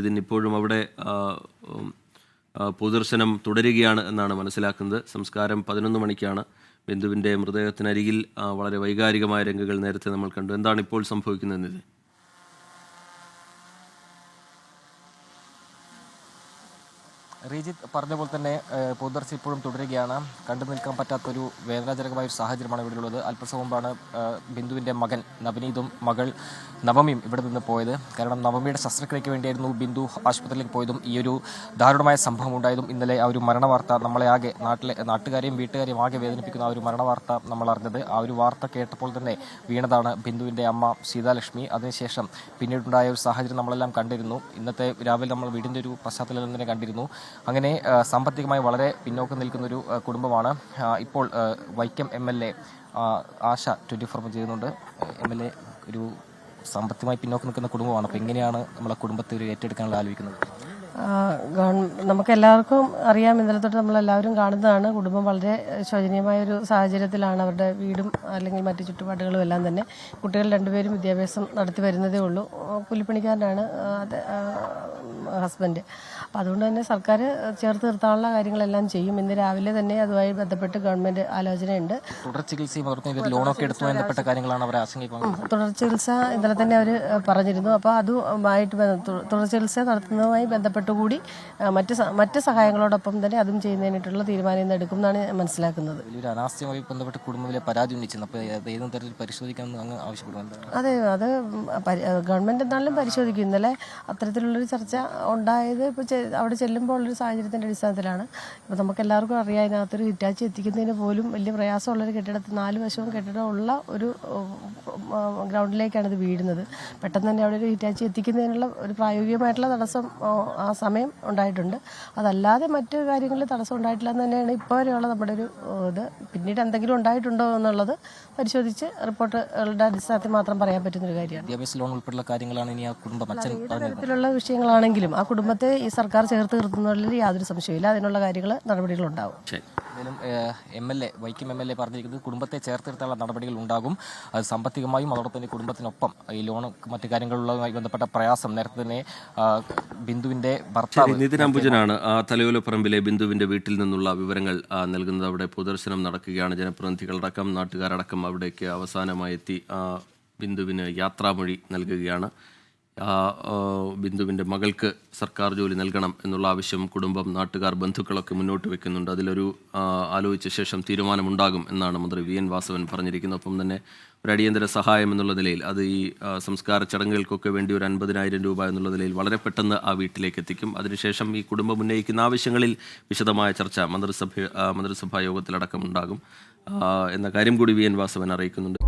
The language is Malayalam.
ഇതിനിപ്പോഴും അവിടെ പൊതുദർശനം തുടരുകയാണ് എന്നാണ് മനസ്സിലാക്കുന്നത്. സംസ്കാരം 11 മണിക്കാണ്. ബിന്ദുവിൻ്റെ മൃതദേഹത്തിനരികിൽ വളരെ വൈകാരികമായ രംഗങ്ങൾ നേരത്തെ നമ്മൾ കണ്ടു. എന്താണ് ഇപ്പോൾ സംഭവിക്കുന്നതെന്നത്? റീജിത്ത് പറഞ്ഞ പോലെ തന്നെ പൊതുദർശനം ഇപ്പോഴും തുടരുകയാണ്. കണ്ടു നിൽക്കാൻ പറ്റാത്തൊരു വേദനാജനകമായ ഒരു സാഹചര്യമാണ് ഇവിടെയുള്ളത്. അല്പസം മുമ്പാണ് ബിന്ദുവിൻ്റെ മകൻ നവനീതും മകൾ നവമിയും ഇവിടെ നിന്ന് പോയത്. കാരണം നവമിയുടെ ശസ്ത്രക്രിയയ്ക്ക് വേണ്ടിയായിരുന്നു ബിന്ദു ആശുപത്രിയിലേക്ക് പോയതും ഈ ഒരു ദാരുണമായ സംഭവം ഉണ്ടായതും ഇന്നലെ ആ ഒരു മരണവാർത്ത നമ്മളെ ആകെ നാട്ടുകാരെയും വീട്ടുകാരെയും ആകെ വേദനിപ്പിക്കുന്ന ആ ഒരു മരണവാർത്ത നമ്മൾ അറിഞ്ഞത്. ആ ഒരു വാർത്ത കേട്ടപ്പോൾ തന്നെ വീണതാണ് ബിന്ദുവിൻ്റെ അമ്മ സീതാലക്ഷ്മി. അതിനുശേഷം പിന്നീടുണ്ടായ ഒരു സാഹചര്യം നമ്മളെല്ലാം കണ്ടിരുന്നു. ഇന്നത്തെ രാവിലെ നമ്മൾ വീടിൻ്റെ ഒരു പശ്ചാത്തലം തന്നെ കണ്ടിരുന്നു. അങ്ങനെ സാമ്പത്തികമായി വളരെ പിന്നോക്കം നിൽക്കുന്നൊരു കുടുംബമാണ്. ഇപ്പോൾ വൈക്കം MLA ആശ 24 ചെയ്യുന്നുണ്ട്. MLA ഒരു സാമ്പത്തികമായി പിന്നോക്കം നിൽക്കുന്ന കുടുംബമാണ്. അപ്പോൾ എങ്ങനെയാണ് നമ്മളെ കുടുംബത്തെ ഒരു ഏറ്റെടുക്കാനുള്ള ആലോചിക്കുന്നത്? നമുക്കെല്ലാവർക്കും അറിയാം, ഇന്നലെ തൊട്ട് നമ്മളെല്ലാവരും കാണുന്നതാണ്. കുടുംബം വളരെ ശോചനീയമായൊരു സാഹചര്യത്തിലാണ്. അവരുടെ വീടും അല്ലെങ്കിൽ മറ്റു ചുറ്റുപാടുകളും എല്ലാം തന്നെ. കുട്ടികൾ രണ്ടുപേരും വിദ്യാഭ്യാസം നടത്തി വരുന്നതേ ഉള്ളൂ. കൂലിപ്പണിക്കാരനാണ് ഹസ്ബൻഡ്. അപ്പോൾ അതുകൊണ്ട് തന്നെ സർക്കാർ ചേർത്ത് നിർത്താനുള്ള കാര്യങ്ങളെല്ലാം ചെയ്യും. ഇന്ന് രാവിലെ തന്നെ അതുമായി ബന്ധപ്പെട്ട് ഗവൺമെൻറ് ആലോചനയുണ്ട്. തുടർ ചികിത്സയും ലോണൊക്കെ എടുത്തു ബന്ധപ്പെട്ട കാര്യങ്ങളാണ് അവർ ആശങ്കയ്ക്ക്. തുടർ ചികിത്സ ഇന്നലെ തന്നെ അവർ പറഞ്ഞിരുന്നു. അപ്പോൾ അതുമായിട്ട് തുടർ ചികിത്സ നടത്തുന്നതുമായി ബന്ധപ്പെട്ട് കൂടി മറ്റ് സഹായങ്ങളോടൊപ്പം തന്നെ അതും ചെയ്യുന്നതിനായിട്ടുള്ള തീരുമാനം ഇന്ന് എടുക്കും എന്നാണ് മനസ്സിലാക്കുന്നത്. വലിയൊരു അനാസ്ഥയുമായി ബന്ധപ്പെട്ട് കുടുംബത്തിലെ പരാതി ഉന്നയിച്ചിരുന്നു. അപ്പോൾ ഏതെങ്കിലും തരത്തിൽ പരിശോധിക്കാമെന്ന് അങ്ങ് ആവശ്യപ്പെടുന്നുണ്ട്. അതെ, അത് ഗവൺമെൻറ് എന്തായാലും പരിശോധിക്കും. ഇന്നലെ അത്തരത്തിലുള്ളൊരു ചർച്ച ഉണ്ടായത് ഇപ്പോൾ അവിടെ ചെല്ലുമ്പോൾ ഉള്ളൊരു സാഹചര്യത്തിൻ്റെ അടിസ്ഥാനത്തിലാണ്. ഇപ്പോൾ നമുക്കെല്ലാവർക്കും അറിയാം, അതിനകത്തൊരു ഹിറ്റാച്ചി എത്തിക്കുന്നതിന് പോലും വലിയ പ്രയാസമുള്ളൊരു കെട്ടിടത്തിൽ 4 വശവും കെട്ടിടമുള്ള ഒരു ഗ്രൗണ്ടിലേക്കാണ് ഇത് വീഴുന്നത്. പെട്ടെന്ന് തന്നെ അവിടെ ഒരു ഹിറ്റാച്ചി എത്തിക്കുന്നതിനുള്ള ഒരു പ്രായോഗികമായിട്ടുള്ള തടസ്സം ആ സമയം ഉണ്ടായിട്ടുണ്ട്. അതല്ലാതെ മറ്റു കാര്യങ്ങളിൽ തടസ്സം ഉണ്ടായിട്ടില്ല എന്ന് തന്നെയാണ് ഇപ്പോൾ വരെയുള്ള നമ്മുടെ ഒരു ഇത്. പിന്നീട് എന്തെങ്കിലും ഉണ്ടായിട്ടുണ്ടോ എന്നുള്ളത് പരിശോധിച്ച് റിപ്പോർട്ടുകളുടെ അടിസ്ഥാനത്തിൽ മാത്രം പറയാൻ പറ്റുന്നൊരു കാര്യമാണ്. വിദ്യാഭ്യാസ ലോൺ ഉൾപ്പെടെയുള്ള കാര്യങ്ങളാണ് ഇനി ആ കുടുംബം തരത്തിലുള്ള വിഷയങ്ങളാണെങ്കിലും ആ കുടുംബത്തെ ഈ സർക്കാർ ചേർത്ത് നിർത്തുന്നതിൽ യാതൊരു സംശയമില്ല. അതിനുള്ള നടപടികളുണ്ടാവും. MLA വൈക്കം MLA പറഞ്ഞിരിക്കുന്നത് കുടുംബത്തെ ചേർത്ത് നിർത്താനുള്ള നടപടികൾ ഉണ്ടാകും. അത് സാമ്പത്തികമായും അതോടൊപ്പം തന്നെ കുടുംബത്തിനൊപ്പം ഈ ലോൺ മറ്റു കാര്യങ്ങളുള്ളതുമായി ബന്ധപ്പെട്ട പ്രയാസം നേരത്തെ തന്നെ ബിന്ദുവിന്റെ ഭർത്താവ് നിതിൻ അംബുജനാണ് തലയോലപ്പറമ്പിലെ ബിന്ദുവിന്റെ വീട്ടിൽ നിന്നുള്ള വിവരങ്ങൾ നൽകുന്നത്. അവിടെ പൊതുദർശനം നടക്കുകയാണ്. ജനപ്രതിനിധികളടക്കം നാട്ടുകാരടക്കം അവിടേക്ക് അവസാനമായി എത്തി ബിന്ദുവിന് യാത്രാമൊഴി നൽകുകയാണ്. ബിന്ദുവിൻ്റെ മകൾക്ക് സർക്കാർ ജോലി നൽകണം എന്നുള്ള ആവശ്യം കുടുംബം, നാട്ടുകാർ, ബന്ധുക്കളൊക്കെ മുന്നോട്ട് വെക്കുന്നുണ്ട്. അതിലൊരു ആലോചിച്ച ശേഷം തീരുമാനമുണ്ടാകും എന്നാണ് മന്ത്രി VN വാസവൻ പറഞ്ഞിരിക്കുന്നത്. ഒപ്പം തന്നെ ഒരു അടിയന്തര സഹായം എന്നുള്ള നിലയിൽ അത് ഈ സംസ്കാര ചടങ്ങുകൾക്കൊക്കെ വേണ്ടി ഒരു 50,000 രൂപ എന്നുള്ള നിലയിൽ വളരെ പെട്ടെന്ന് ആ വീട്ടിലേക്ക് എത്തിക്കും. അതിനുശേഷം ഈ കുടുംബം ഉന്നയിക്കുന്ന ആവശ്യങ്ങളിൽ വിശദമായ ചർച്ച മന്ത്രിസഭാ യോഗത്തിലടക്കം ഉണ്ടാകും എന്ന കാര്യം കൂടി VN വാസവൻ അറിയിക്കുന്നുണ്ട്.